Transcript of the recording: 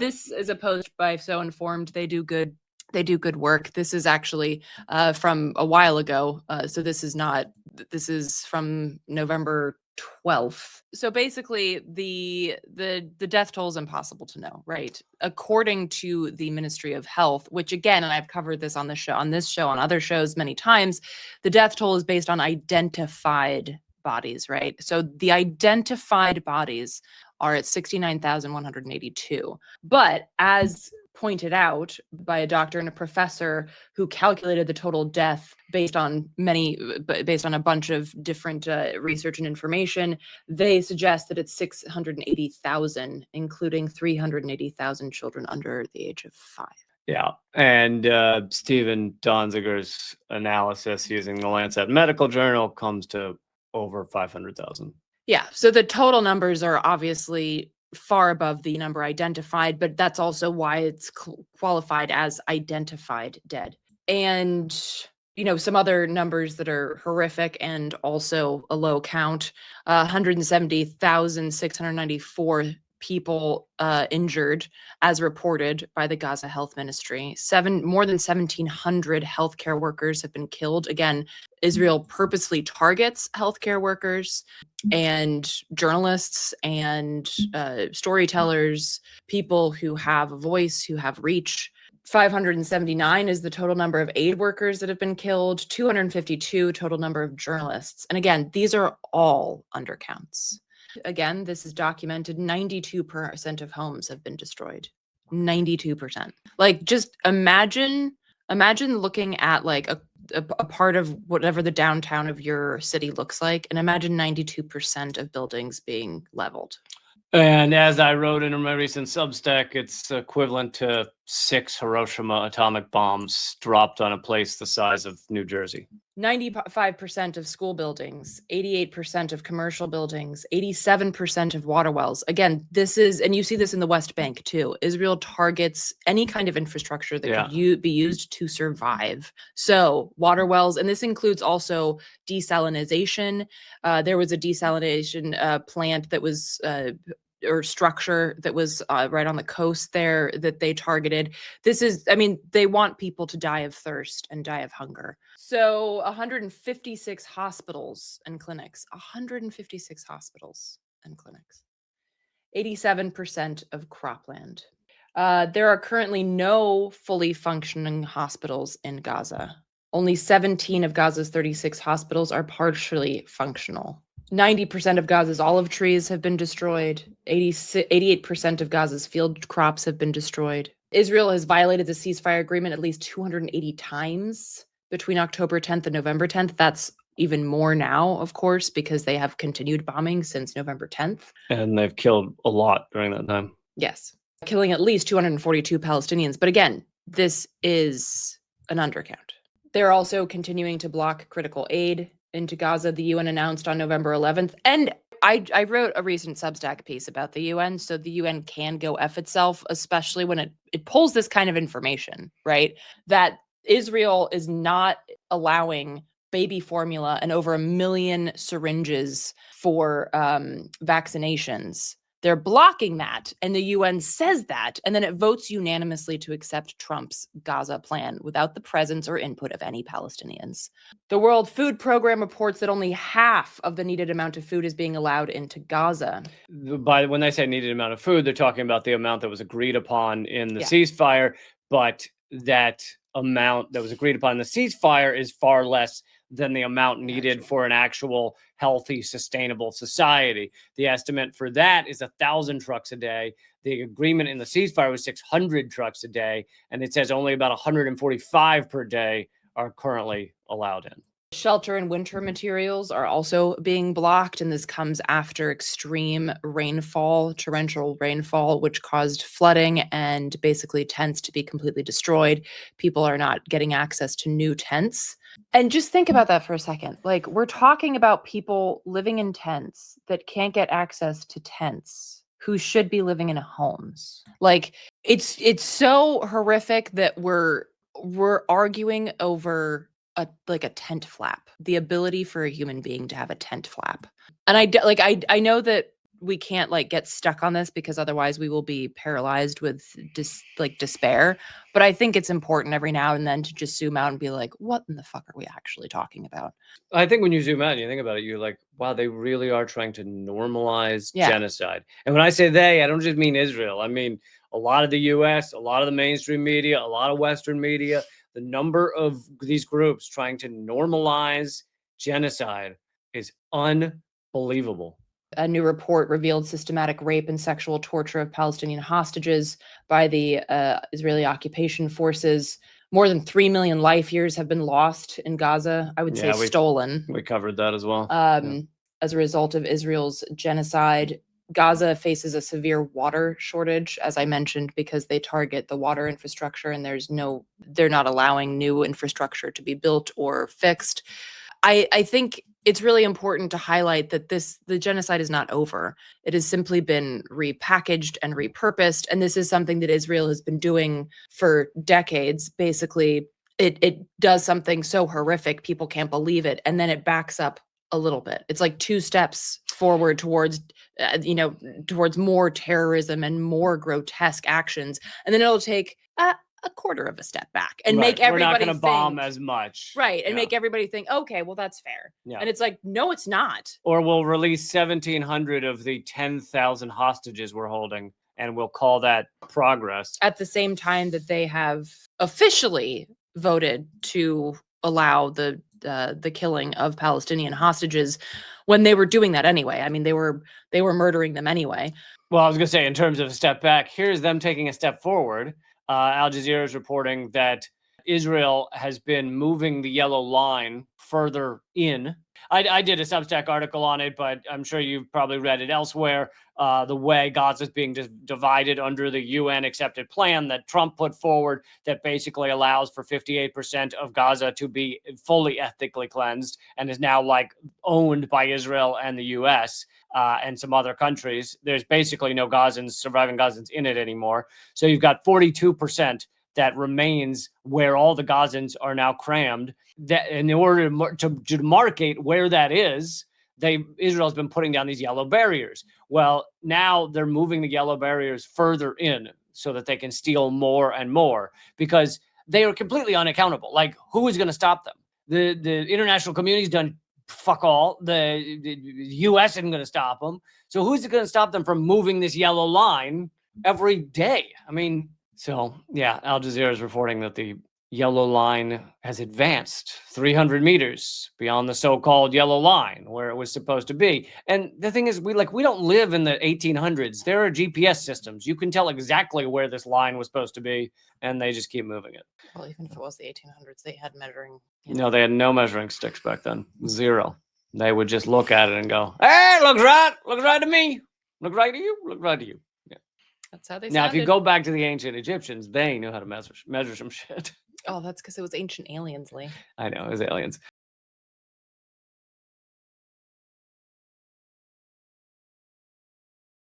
This is a post by So Informed. They do good work. This is actually from a while ago. So this is from November 12th. So basically the death toll is impossible to know, right? According to the Ministry of Health, which again, and I've covered this on this show, on other shows many times, the death toll is based on identified bodies, right? So the identified bodies are at 69,182. But as pointed out by a doctor and a professor who calculated the total death based on a bunch of different research and information, they suggest that it's 680,000, including 380,000 children under the age of 5. Yeah, and Stephen Donziger's analysis using the Lancet Medical Journal comes to over 500,000. Yeah, so the total numbers are obviously far above the number identified, but that's also why it's qualified as identified dead. And, some other numbers that are horrific and also a low count, 170,694 people injured as reported by the Gaza Health Ministry. More than 1,700 healthcare workers have been killed. Again, Israel purposely targets healthcare workers and journalists and storytellers, people who have a voice, who have reach. 579 is the total number of aid workers that have been killed, 252 total number of journalists. And again, these are all undercounts. Again, this is documented. 92% of homes have been destroyed. 92%. Like, just imagine looking at like a part of whatever the downtown of your city looks like, and imagine 92% of buildings being leveled. And as I wrote in my recent Substack, it's equivalent to 6 Hiroshima atomic bombs dropped on a place the size of New Jersey. 95% of school buildings, 88% of commercial buildings, 87% of water wells. Again, and you see this in the West Bank too. Israel targets any kind of infrastructure that could be used to survive. So water wells, and this includes also desalination. There was a desalination plant that was or structure that was right on the coast there that they targeted. They want people to die of thirst and die of hunger. So 156 hospitals and clinics, 156 hospitals and clinics, 87% of cropland. There are currently no fully functioning hospitals in Gaza. Only 17 of Gaza's 36 hospitals are partially functional. 90% of Gaza's olive trees have been destroyed. 88% of Gaza's field crops have been destroyed. Israel has violated the ceasefire agreement at least 280 times between October 10th and November 10th. That's even more now, of course, because they have continued bombing since November 10th. And they've killed a lot during that time. Yes, killing at least 242 Palestinians. But again, this is an undercount. They're also continuing to block critical aid into Gaza, the UN announced on November 11th. And I wrote a recent Substack piece about the UN, so the UN can go F itself, especially when it pulls this kind of information, right? That Israel is not allowing baby formula and over 1 million syringes for vaccinations. They're blocking that, and the UN says that, and then it votes unanimously to accept Trump's Gaza plan without the presence or input of any Palestinians. The World Food Program reports that only half of the needed amount of food is being allowed into Gaza. When they say needed amount of food, they're talking about the amount that was agreed upon in the ceasefire, but that amount that was agreed upon in the ceasefire is far less than the amount needed for an actual healthy, sustainable society. The estimate for that is 1,000 trucks a day. The agreement in the ceasefire was 600 trucks a day, and it says only about 145 per day are currently allowed in. Shelter and winter materials are also being blocked, and this comes after extreme rainfall, torrential rainfall, which caused flooding and basically tents to be completely destroyed. People are not getting access to new tents. And just think about that for a second. Like, we're talking about people living in tents that can't get access to tents, who should be living in homes. Like, it's so horrific that we're arguing over a tent flap, the ability for a human being to have a tent flap. And I know that we can't like get stuck on this because otherwise we will be paralyzed with despair. But I think it's important every now and then to just zoom out and be like, what in the fuck are we actually talking about? I think when you zoom out and you think about it, you're like, wow, they really are trying to normalize genocide. And when I say they, I don't just mean Israel. I mean a lot of the US, a lot of the mainstream media, a lot of Western media, the number of these groups trying to normalize genocide is unbelievable. A new report revealed systematic rape and sexual torture of Palestinian hostages by the Israeli occupation forces. More than 3 million life years have been lost in Gaza. I would say stolen. We covered that as well. As a result of Israel's genocide. Gaza faces a severe water shortage, as I mentioned, because they target the water infrastructure and they're not allowing new infrastructure to be built or fixed. I think it's really important to highlight that the genocide is not over. It has simply been repackaged and repurposed. And this is something that Israel has been doing for decades. Basically, it does something so horrific, people can't believe it. And then it backs up a little bit. It's like 2 steps forward towards, towards more terrorism and more grotesque actions. And then it'll take a quarter of a step back and make everybody we're not going to bomb as much. Right. And make everybody think, okay, well, that's fair. Yeah. And it's like, no, it's not. Or we'll release 1,700 of the 10,000 hostages we're holding, and we'll call that progress. At the same time that they have officially voted to allow the killing of Palestinian hostages when they were doing that anyway. I mean, they were murdering them anyway. Well, I was going to say, in terms of a step back, here's them taking a step forward. Al Jazeera is reporting that Israel has been moving the yellow line further in. I did a Substack article on it, but I'm sure you've probably read it elsewhere. The way Gaza is being divided under the UN accepted plan that Trump put forward that basically allows for 58% of Gaza to be fully ethnically cleansed and is now like owned by Israel and the US. And some other countries. There's basically no surviving Gazans in it anymore. So you've got 42% that remains where all the Gazans are now crammed. That in order to demarcate where that is, Israel's been putting down these yellow barriers. Well, now they're moving the yellow barriers further in so that they can steal more and more because they are completely unaccountable. Like, who is going to stop them? The international community's done fuck all. The U.S. isn't going to stop them. So who's going to stop them from moving this yellow line every day? I mean, so yeah, Al Jazeera is reporting that the yellow line has advanced 300 meters beyond the so-called yellow line where it was supposed to be. And the thing is, we don't live in the 1800s. There are GPS systems. You can tell exactly where this line was supposed to be, and they just keep moving it. Well, even if it was the 1800s, they had measuring. No, they had no measuring sticks back then. Zero. They would just look at it and go, "Hey, looks right. Looks right to me. Look right to you. Look right to you." Yeah. That's how they Now, sounded. if you go back to the ancient Egyptians, they knew how to measure some shit. Oh, that's because it was ancient aliens, Lee. I know, it was aliens.